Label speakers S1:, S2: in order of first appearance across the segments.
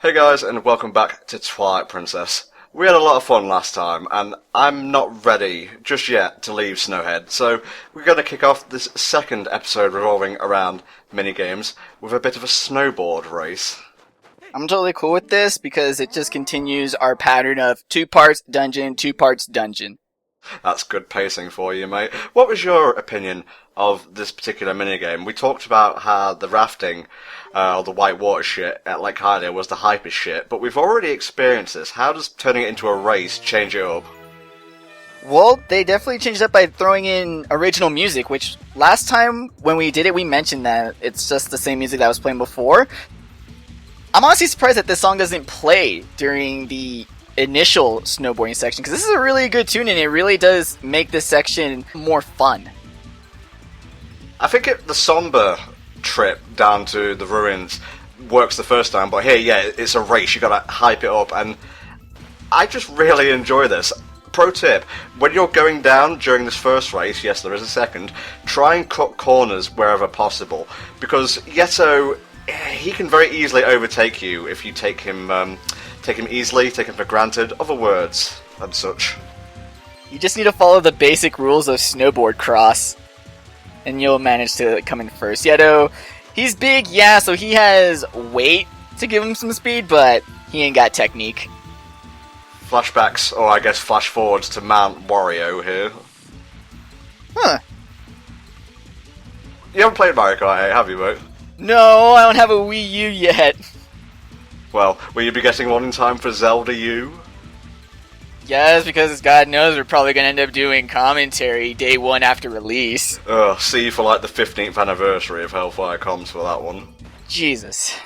S1: Hey guys, and welcome back to Twilight Princess. We had a lot of fun last time, and I'm not ready just yet to leave Snowhead, so we're going to kick off this second episode revolving around minigames with a bit of a snowboard race.
S2: I'm totally cool with this because it just continues our pattern of 2 parts dungeon, 2 parts dungeon.
S1: That's good pacing for you, mate. What was your opinion of this particular minigame? We talked about how the rafting, or the white water shit at Lake Hyrule was the hypest shit, but we've already experienced this. How does turning it into a race change it up?
S2: Well, they definitely changed it up by throwing in original music, which last time when we did it, we mentioned that it's just the same music that was playing before. I'm honestly surprised that this song doesn't play during the initial snowboarding section, because this is a really good tune and it really does make this section more fun.
S1: I think the somber trip down to the ruins works the first time, but here, yeah, it's a race, you gotta hype it up, and I just really enjoy this. Pro tip, when you're going down during this first race, yes there is a second, try and cut corners wherever possible, because Yeto, he can very easily overtake you if you take him easily, take him for granted, other words and such.
S2: You just need to follow the basic rules of snowboard cross, and you'll manage to come in first. Yeto, he's big, yeah, so he has weight to give him some speed, but he ain't got technique.
S1: Flashbacks, or I guess flash forwards to Mount Wario here.
S2: Huh.
S1: You haven't played Mario Kart 8, have you, mate?
S2: No, I don't have a Wii U yet.
S1: Well, will you be getting one in time for Zelda U?
S2: Yes, because God knows we're probably going to end up doing commentary day 1 after release.
S1: See you for like the 15th anniversary of Hellfire Comms for that one.
S2: Jesus.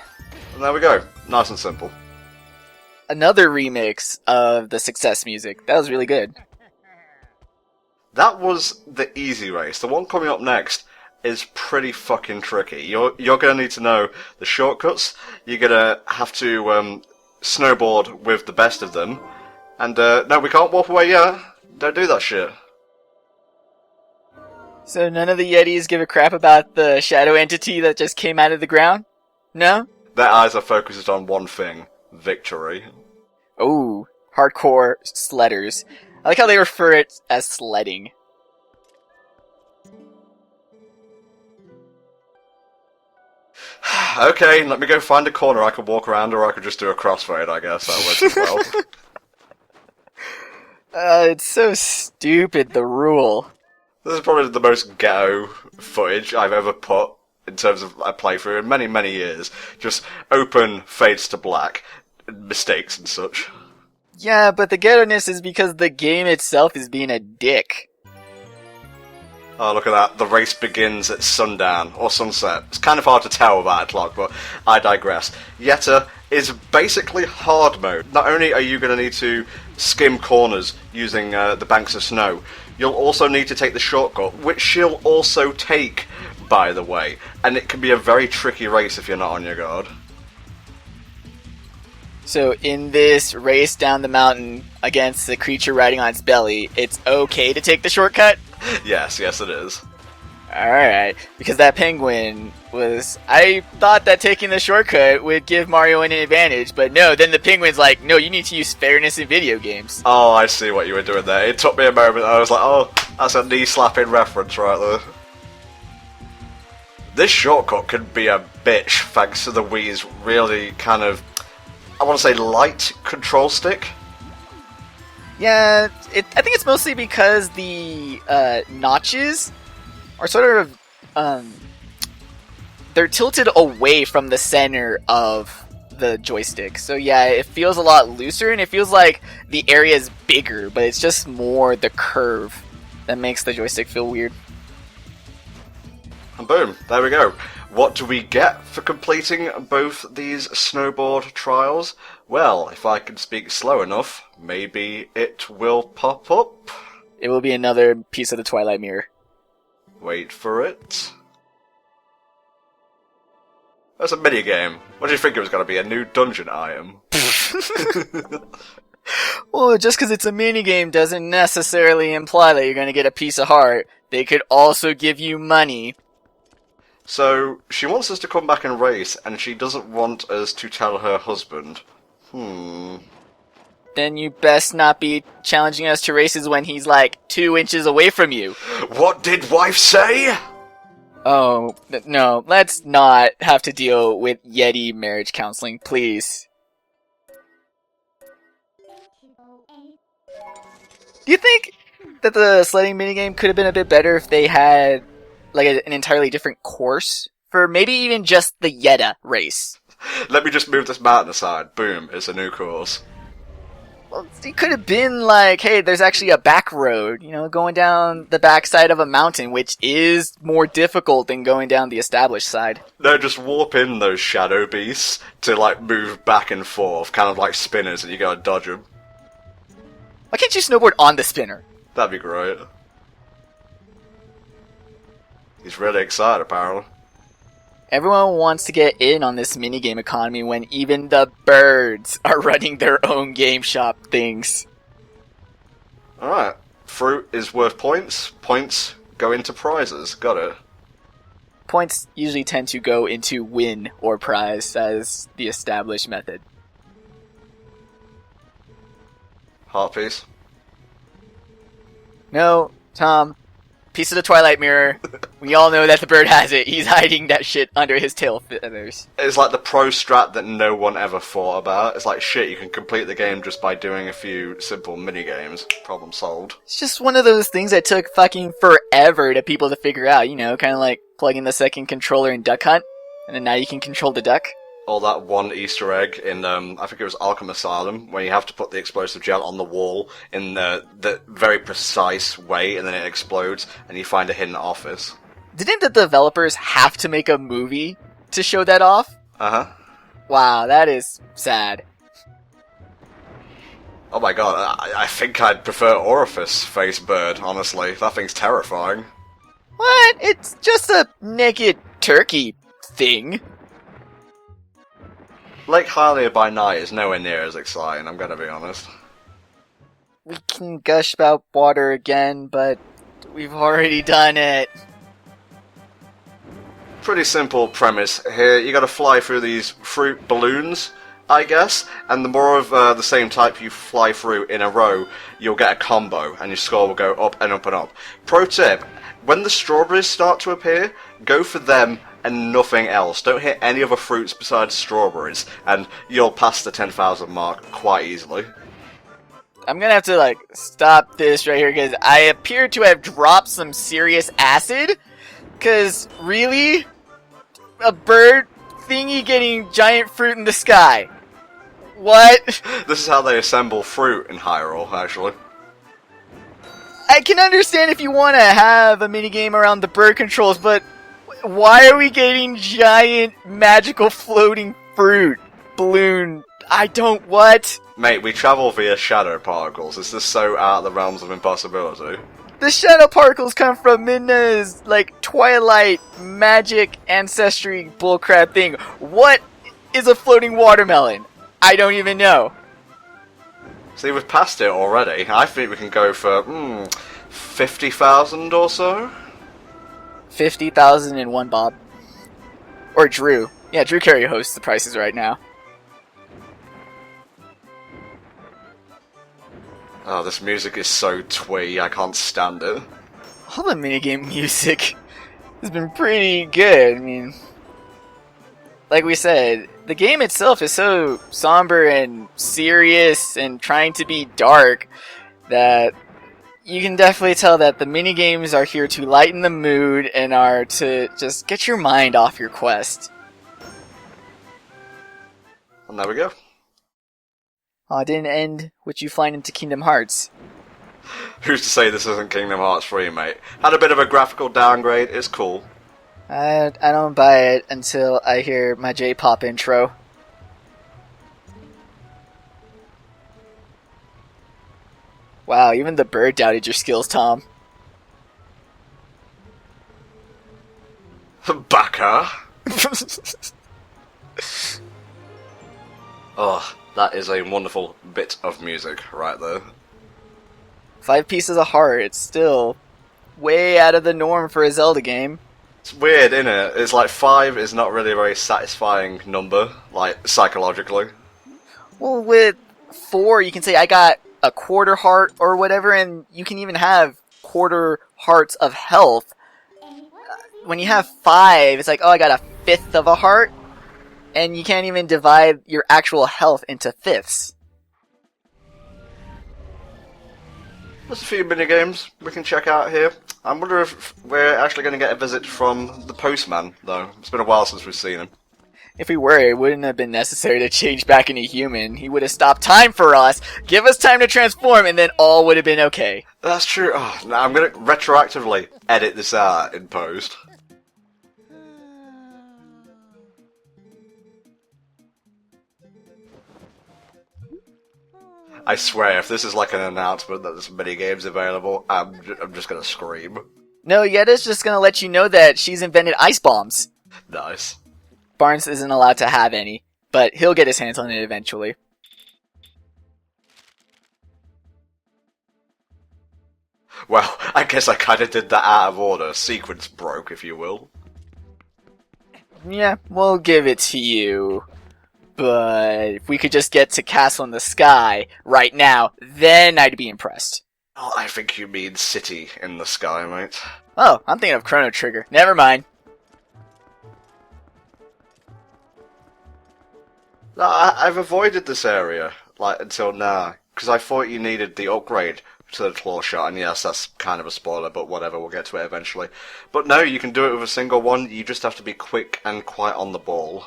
S1: And there we go. Nice and simple.
S2: Another remix of the Success music. That was really good.
S1: That was the easy race. The one coming up next is pretty fucking tricky. You're going to need to know the shortcuts. You're going to have to snowboard with the best of them. And no, we can't walk away yet. Don't do that shit.
S2: So none of the Yetis give a crap about the shadow entity that just came out of the ground? No?
S1: Their eyes are focused on one thing. Victory.
S2: Ooh, hardcore sledders. I like how they refer it as sledding.
S1: Okay, let me go find a corner I could walk around, or I could just do a crossfade, I guess. That works as well.
S2: It's so stupid, the rule.
S1: This is probably the most ghetto footage I've ever put in terms of a playthrough in many, many years. Just open, fades to black, mistakes and such.
S2: Yeah, but the ghetto-ness is because the game itself is being a dick.
S1: Oh, look at that. The race begins at sundown, or sunset. It's kind of hard to tell without a clock, but I digress. Yetta is basically hard mode. Not only are you going to need to skim corners using the banks of snow, you'll also need to take the shortcut, which she'll also take, by the way. And it can be a very tricky race if you're not on your guard.
S2: So in this race down the mountain against the creature riding on its belly, it's okay to take the shortcut?
S1: Yes, it is.
S2: Alright, because that penguin was... I thought that taking the shortcut would give Mario an advantage, but no, then the penguin's like, no, you need to use fairness in video games.
S1: Oh, I see what you were doing there. It took me a moment, I was like, oh, that's a knee-slapping reference right there. This shortcut can be a bitch, thanks to the Wii's really kind of, I want to say, light control stick.
S2: Yeah, I think it's mostly because the notches are sort of, they're tilted away from the center of the joystick. So yeah, it feels a lot looser, and it feels like the area is bigger, but it's just more the curve that makes the joystick feel weird.
S1: And boom, there we go. What do we get for completing both these snowboard trials? Well, if I can speak slow enough, maybe it will pop up.
S2: It will be another piece of the Twilight Mirror.
S1: Wait for it. That's a minigame. What do you think it was going to be? A new dungeon item?
S2: Well, just because it's a minigame doesn't necessarily imply that you're going to get a piece of heart. They could also give you money.
S1: So, she wants us to come back and race, and she doesn't want us to tell her husband.
S2: Then you best not be challenging us to races when he's like 2 inches away from you.
S1: What did wife say?
S2: Oh, no, let's not have to deal with Yeti marriage counseling, please. Do you think that the sledding minigame could have been a bit better if they had like an entirely different course for maybe even just the Yeta race?
S1: Let me just move this mountain aside. Boom, it's a new course.
S2: Well, it could have been like, hey, there's actually a back road, you know, going down the backside of a mountain, which is more difficult than going down the established side.
S1: No, just warp in those shadow beasts to, like, move back and forth, kind of like spinners, and you gotta dodge them.
S2: Why can't you snowboard on the spinner?
S1: That'd be great. He's really excited, apparently.
S2: Everyone wants to get in on this minigame economy when even the birds are running their own game shop things.
S1: Alright. Fruit is worth points. Points go into prizes. Got it.
S2: Points usually tend to go into win or prize as the established method.
S1: Heart piece.
S2: No, Tom. Piece of the Twilight Mirror. We all know that the bird has it. He's hiding that shit under his tail feathers.
S1: It's like the pro strat that no one ever thought about. It's like, shit, you can complete the game just by doing a few simple mini-games. Problem solved.
S2: It's just one of those things that took fucking forever to people to figure out, you know, kind of like plugging the second controller in Duck Hunt, and then now you can control the duck.
S1: Or that one Easter egg in, I think it was Arkham Asylum, where you have to put the explosive gel on the wall in the very precise way, and then it explodes, and you find a hidden office.
S2: Didn't the developers have to make a movie to show that off?
S1: Uh-huh.
S2: Wow, that is sad.
S1: Oh my god, I think I'd prefer Orifice Face Bird, honestly. That thing's terrifying.
S2: What? It's just a naked turkey thing.
S1: Lake Hylia by night is nowhere near as exciting, I'm gonna be honest.
S2: We can gush about water again, but we've already done it.
S1: Pretty simple premise here. You gotta fly through these fruit balloons, I guess, and the more of the same type you fly through in a row, you'll get a combo, and your score will go up and up and up. Pro tip, when the strawberries start to appear, go for them and nothing else. Don't hit any other fruits besides strawberries, and you'll pass the 10,000 mark quite easily.
S2: I'm gonna have to, like, stop this right here, because I appear to have dropped some serious acid. Because, really? A bird thingy getting giant fruit in the sky. What?
S1: This is how they assemble fruit in Hyrule, actually.
S2: I can understand if you want to have a minigame around the bird controls, but why are we getting giant magical floating fruit balloon? What?
S1: Mate, we travel via shadow particles. Is this so out of the realms of impossibility?
S2: The shadow particles come from Midna's, like, Twilight magic ancestry bullcrap thing. What is a floating watermelon? I don't even know.
S1: See, we've passed it already. I think we can go for, 50,000 or so?
S2: 50,000 in one bob. Or Drew. Yeah, Drew Carey hosts the prices right now.
S1: Oh, this music is so twee, I can't stand it.
S2: All the minigame music has been pretty good. I mean, like we said, the game itself is so somber and serious and trying to be dark that you can definitely tell that the minigames are here to lighten the mood and are to just get your mind off your quest.
S1: And there we go.
S2: Oh, it didn't end with you flying into Kingdom Hearts.
S1: Who's to say this isn't Kingdom Hearts 3, mate? Had a bit of a graphical downgrade, it's cool.
S2: I don't buy it until I hear my J-pop intro. Wow, even the bird doubted your skills, Tom.
S1: Baka! Oh, that is a wonderful bit of music right there.
S2: 5 pieces of heart, it's still way out of the norm for a Zelda game.
S1: It's weird, isn't it? It's like 5 is not really a very satisfying number, like, psychologically.
S2: Well, with 4, you can say I got a quarter heart or whatever, and you can even have quarter hearts of health. When you have 5, it's like, oh, I got a fifth of a heart, and you can't even divide your actual health into fifths.
S1: There's a few minigames we can check out here. I wonder if we're actually going to get a visit from the postman, though. It's been a while since we've seen him.
S2: If we were, it wouldn't have been necessary to change back into human. He would have stopped time for us, give us time to transform, and then all would have been okay.
S1: That's true. Oh, now I'm going to retroactively edit this out in post. I swear, if this is like an announcement that there's mini games available, I'm just gonna scream.
S2: No, Yetta's just gonna let you know that she's invented ice bombs.
S1: Nice.
S2: Barnes isn't allowed to have any, but he'll get his hands on it eventually.
S1: Well, I guess I kinda did that out of order. Sequence broke, if you will.
S2: Yeah, we'll give it to you. But if we could just get to Castle in the Sky right now, then I'd be impressed.
S1: Oh, I think you mean City in the Sky, mate.
S2: Oh, I'm thinking of Chrono Trigger. Never mind.
S1: No, I've avoided this area, like, until now, because I thought you needed the upgrade to the claw shot, and yes, that's kind of a spoiler, but whatever, we'll get to it eventually. But no, you can do it with a single one, you just have to be quick and quite on the ball.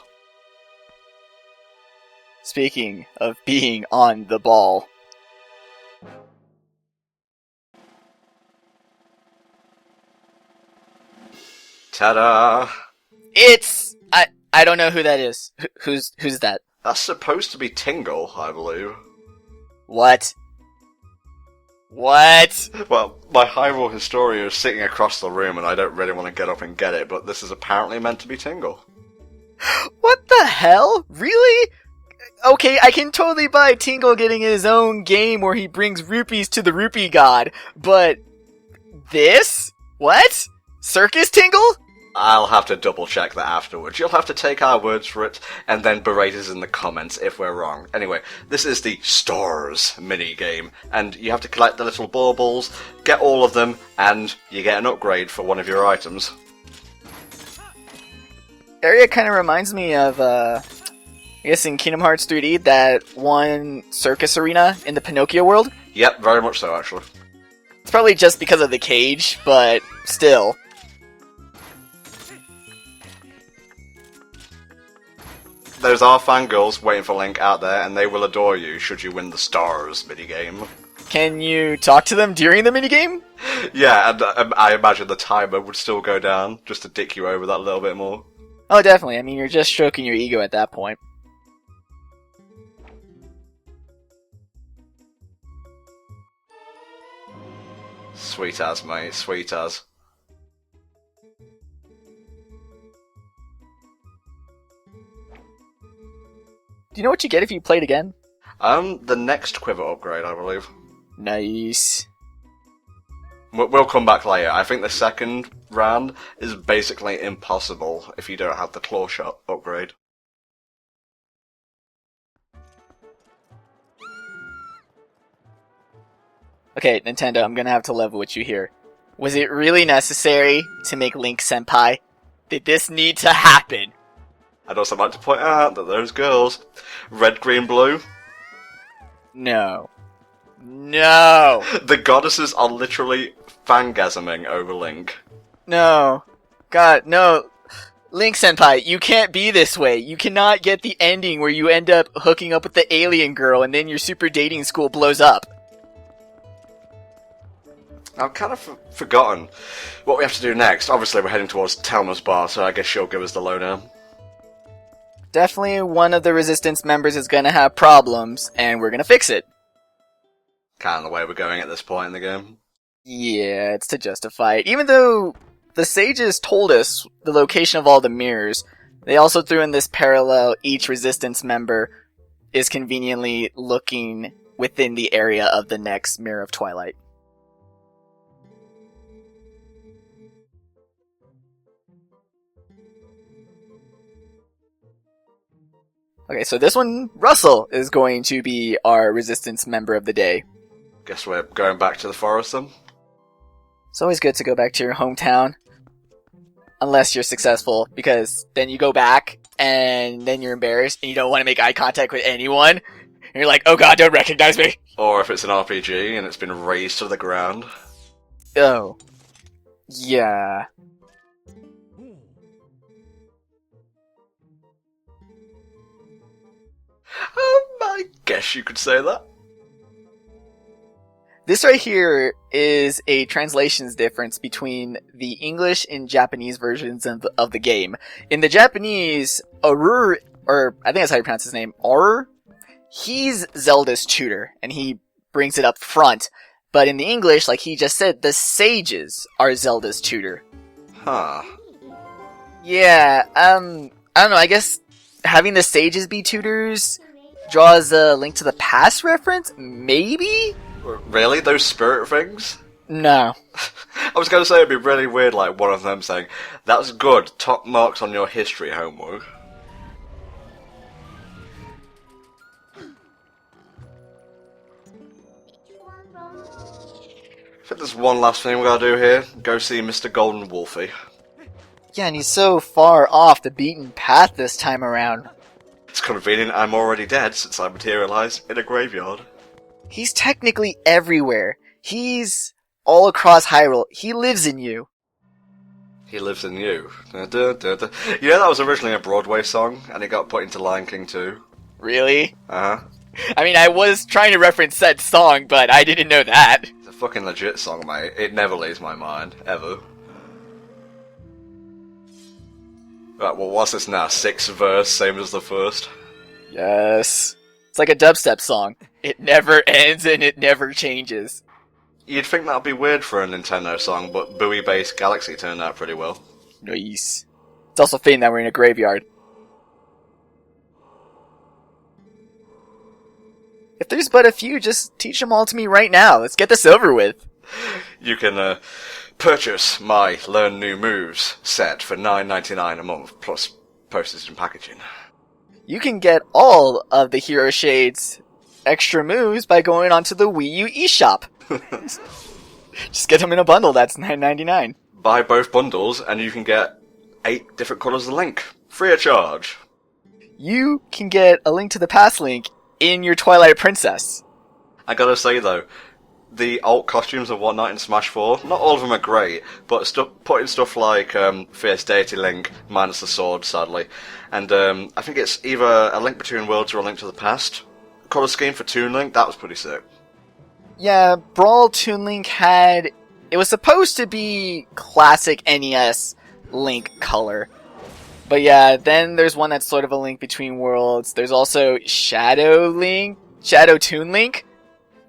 S2: Speaking of being on the ball.
S1: Ta-da!
S2: It's... I don't know who that is. Who's that?
S1: That's supposed to be Tingle, I believe.
S2: What? What?
S1: Well, my Hyrule Historia is sitting across the room and I don't really want to get up and get it, but this is apparently meant to be Tingle.
S2: What the hell? Really? Okay, I can totally buy Tingle getting his own game where he brings rupees to the rupee god, but... this? What? Circus Tingle?
S1: I'll have to double check that afterwards. You'll have to take our words for it, and then berate us in the comments if we're wrong. Anyway, this is the Stars mini-game, and you have to collect the little baubles, get all of them, and you get an upgrade for one of your items.
S2: Area kind of reminds me of, I guess in Kingdom Hearts 3D, that one circus arena in the Pinocchio world.
S1: Yep, very much so, actually.
S2: It's probably just because of the cage, but still.
S1: There's our fangirls waiting for Link out there, and they will adore you should you win the Stars minigame.
S2: Can you talk to them during the minigame?
S1: Yeah, and I imagine the timer would still go down, just to dick you over that little bit more.
S2: Oh, definitely. I mean, you're just stroking your ego at that point.
S1: Sweet as, mate, sweet as.
S2: Do you know what you get if you played again?
S1: The next quiver upgrade, I believe.
S2: Nice.
S1: We'll come back later. I think the second round is basically impossible if you don't have the claw shot upgrade.
S2: Okay, Nintendo, I'm gonna have to level with you here. Was it really necessary to make Link Senpai? Did this need to happen?
S1: I'd also like to point out that those girls, red, green, blue,
S2: No. No!
S1: the goddesses are literally fangasming over Link.
S2: No. God, no. Link Senpai, you can't be this way. You cannot get the ending where you end up hooking up with the alien girl and then your super dating school blows up.
S1: I've kind of forgotten what we have to do next. Obviously, we're heading towards Telma's bar, so I guess she'll give us the lowdown.
S2: Definitely one of the Resistance members is gonna have problems, and we're gonna fix it.
S1: Kind of the way we're going at this point in the game.
S2: Yeah, it's to justify it. Even though the sages told us the location of all the mirrors, they also threw in this parallel: each Resistance member is conveniently looking within the area of the next Mirror of Twilight. Okay, so this one, Russell, is going to be our resistance member of the day.
S1: Guess we're going back to the forest then?
S2: It's always good to go back to your hometown. Unless you're successful, because then you go back, and then you're embarrassed, and you don't want to make eye contact with anyone. And you're like, oh god, don't recognize me!
S1: Or if it's an RPG and it's been razed to the ground.
S2: Oh. Yeah.
S1: I guess you could say that.
S2: This right here is a translations difference between the English and Japanese versions of the game. In the Japanese, Arur, or I think that's how you pronounce his name, Arur, he's Zelda's tutor, and he brings it up front. But in the English, like he just said, the sages are Zelda's tutor.
S1: Huh.
S2: Yeah, I don't know, I guess having the sages be tutors draws a Link to the Past reference? Maybe?
S1: Really? Those spirit things?
S2: No.
S1: I was going to say it'd be really weird, like one of them saying, "That's good, top marks on your history homework." I think there's one last thing we gotta do here. Go see Mr. Golden Wolfie.
S2: Yeah, and he's so far off the beaten path this time around.
S1: It's convenient I'm already dead since I materialised in a graveyard.
S2: He's technically everywhere. He's all across Hyrule. He lives in you.
S1: He lives in you. Da, da, da, da. You know that was originally a Broadway song, and it got put into Lion King 2?
S2: Really?
S1: Uh-huh.
S2: I mean, I was trying to reference said song, but I didn't know that.
S1: It's a fucking legit song, mate. It never leaves my mind, ever. Right, well, what's this now? 6th verse, same as the first?
S2: Yes. It's like a dubstep song. It never ends and it never changes.
S1: You'd think that'd be weird for a Nintendo song, but buoy-based Galaxy turned out pretty well.
S2: Nice. It's also fitting that we're in a graveyard. If there's but a few, just teach them all to me right now. Let's get this over with.
S1: You can purchase my Learn New Moves set for $9.99 a month, plus postage and packaging.
S2: You can get all of the Hero Shade's extra moves by going onto the Wii U eShop. Just get them in a bundle, that's $9.99.
S1: Buy both bundles and you can get 8 different colours of Link, free of charge.
S2: You can get a Link to the Past Link in your Twilight Princess.
S1: I gotta say though, the alt costumes and whatnot in Smash 4, not all of them are great, but putting stuff like Fierce Deity Link, minus the sword, sadly, and I think it's either a Link Between Worlds or a Link to the Past colour scheme for Toon Link, that was pretty sick.
S2: Yeah, Brawl Toon Link had... It was supposed to be classic NES Link color. But yeah, then there's one that's sort of a Link Between Worlds. There's also Shadow Link, Shadow Toon Link,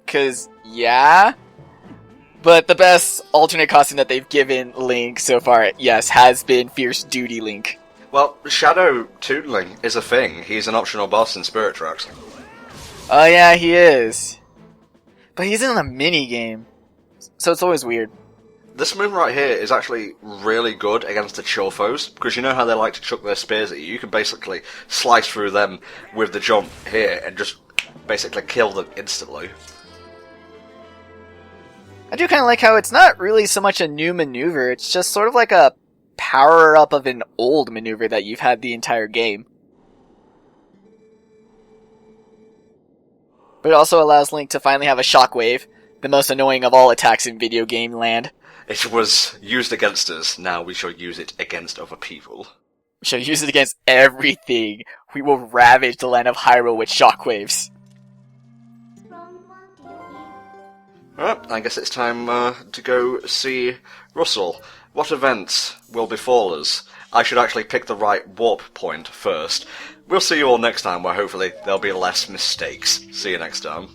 S2: because, yeah. But the best alternate costume that they've given Link so far, yes, has been Fierce Duty Link.
S1: Well, Shadow Toon Link is a thing. He's an optional boss in Spirit Tracks.
S2: Oh yeah, he is. But he's in a mini-game, so it's always weird.
S1: This move right here is actually really good against the Chofos, because you know how they like to chuck their spears at you? You can basically slice through them with the jump here and just basically kill them instantly.
S2: I do kind of like how it's not really so much a new maneuver, it's just sort of like a power-up of an old maneuver that you've had the entire game. But it also allows Link to finally have a shockwave, the most annoying of all attacks in video game land.
S1: It was used against us, now we shall use it against other people.
S2: We shall use it against everything. We will ravage the land of Hyrule with shockwaves.
S1: Alright, I guess it's time to go see Russell. What events will befall us? I should actually pick the right warp point first. We'll see you all next time, where hopefully there'll be less mistakes. See you next time.